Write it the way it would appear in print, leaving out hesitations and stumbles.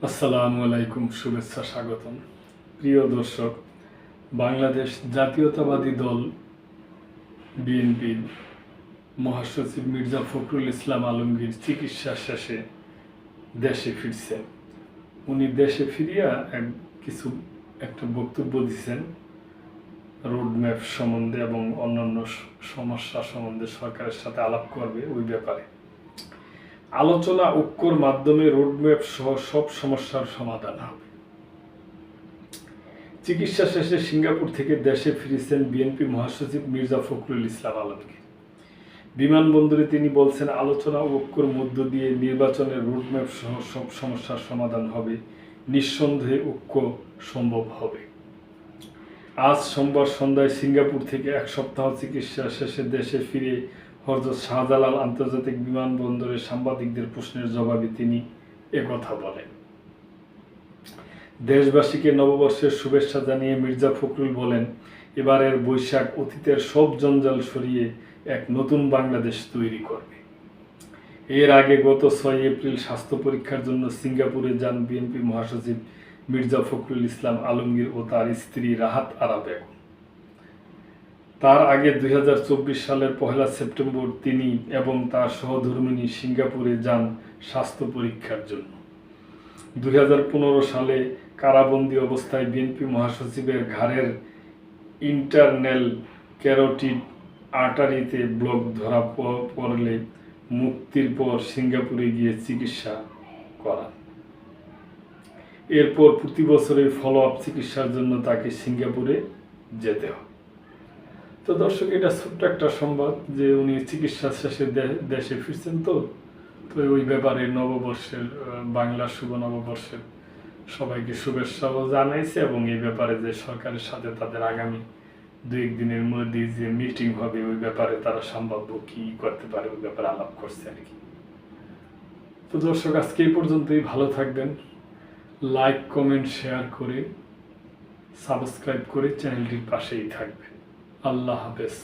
আসসালামু আলাইকুম, শুভেচ্ছা, স্বাগতম। প্রিয় দর্শক, বাংলাদেশ জাতীয়তাবাদী দল বিএনপির মহাসচিব মির্জা ফখরুল ইসলাম আলমগীর চিকিৎসা শেষে দেশে ফিরছেন। উনি দেশে ফিরিয়া একটা বক্তব্য দিচ্ছেন রোডম্যাপ সম্বন্ধে এবং অন্যান্য সমস্যা সম্বন্ধে সরকারের সাথে আলাপ করবে ওই ব্যাপারে। আলোচনা ঐক্যর মাধ্যমে রোডম্যাপ সহ সব সমস্যার সমাধান হবে। চিকিৎসা শেষে সিঙ্গাপুর থেকে দেশে ফিরেছেন বিএনপি মহাসচিব মির্জা ফখরুল ইসলাম আলমগীর। বিমানবন্দরে তিনি বলছেন, আলোচনা ও ঐক্যর মধ্য দিয়ে নির্বাচনের রোডম্যাপ সহ সব সমস্যার সমাধান হবে, নিঃসন্দেহে ঐক্য সম্ভব হবে। আজ সোমবার সন্ধ্যায় সিঙ্গাপুর থেকে এক সপ্তাহ চিকিৎসা শেষে দেশে ফিরে হযরত শাহজালাল আন্তর্জাতিক বিমানবন্দরে সাংবাদিকদের প্রশ্নের জবাবে তিনি একথা বলেন। দেশবাসীকে নববর্ষের শুভেচ্ছা জানিয়ে মির্জা ফখরুল বলেন, এবারের বৈশাখ অতীতের সব জঞ্জাল সরিয়ে এক নতুন বাংলাদেশ তৈরি করবে। এর আগে গত 6 এপ্রিল স্বাস্থ্য পরীক্ষার জন্য সিঙ্গাপুরে যান বিএনপি মহাসচিব মির্জা ফখরুল ইসলাম আলমগীর ও তার স্ত্রী রাহাত আরা বেগম। তার আগে 2024 সালের 1 সেপ্টেম্বর তিনি এবং তার সহধর্মিণী সিঙ্গাপুরে যান স্বাস্থ্য পরীক্ষার জন্য। 2015 সালে কারাবন্দী অবস্থায় বিএনপি মহাসচিবের ঘাড়ের ইন্টারনাল ক্যারোটিড আর্টারিতে ব্লক ধরা পড়লে মুক্তির পর সিঙ্গাপুরে গিয়ে চিকিৎসা করান। এরপর প্রতি বছরের ফলো আপ চিকিৎসার জন্য তাকে সিঙ্গাপুরে যেতে হয়। তো দর্শক, এটা ছোট্ট একটা সংবাদ যে উনি চিকিৎসা শেষে দেশে ফিরছেন। তো ওই ব্যাপারে নববর্ষের বাংলা শুভ নববর্ষের সবাইকে শুভেচ্ছাও জানাইছে এবং এই ব্যাপারে যে সরকারের সাথে তাদের আগামী 2-1 দিনের মধ্যে যে মিটিং হবে ওই ব্যাপারে তারা সম্ভাব্য কি করতে পারে ওই ব্যাপারে আলাপ করছে আর কি। তো দর্শক, আজকে এই পর্যন্তই। ভালো থাকবেন। লাইক, কমেন্ট, শেয়ার করে সাবস্ক্রাইব করে চ্যানেলটির পাশেই থাকবেন। আল্লাহ হাফেজ।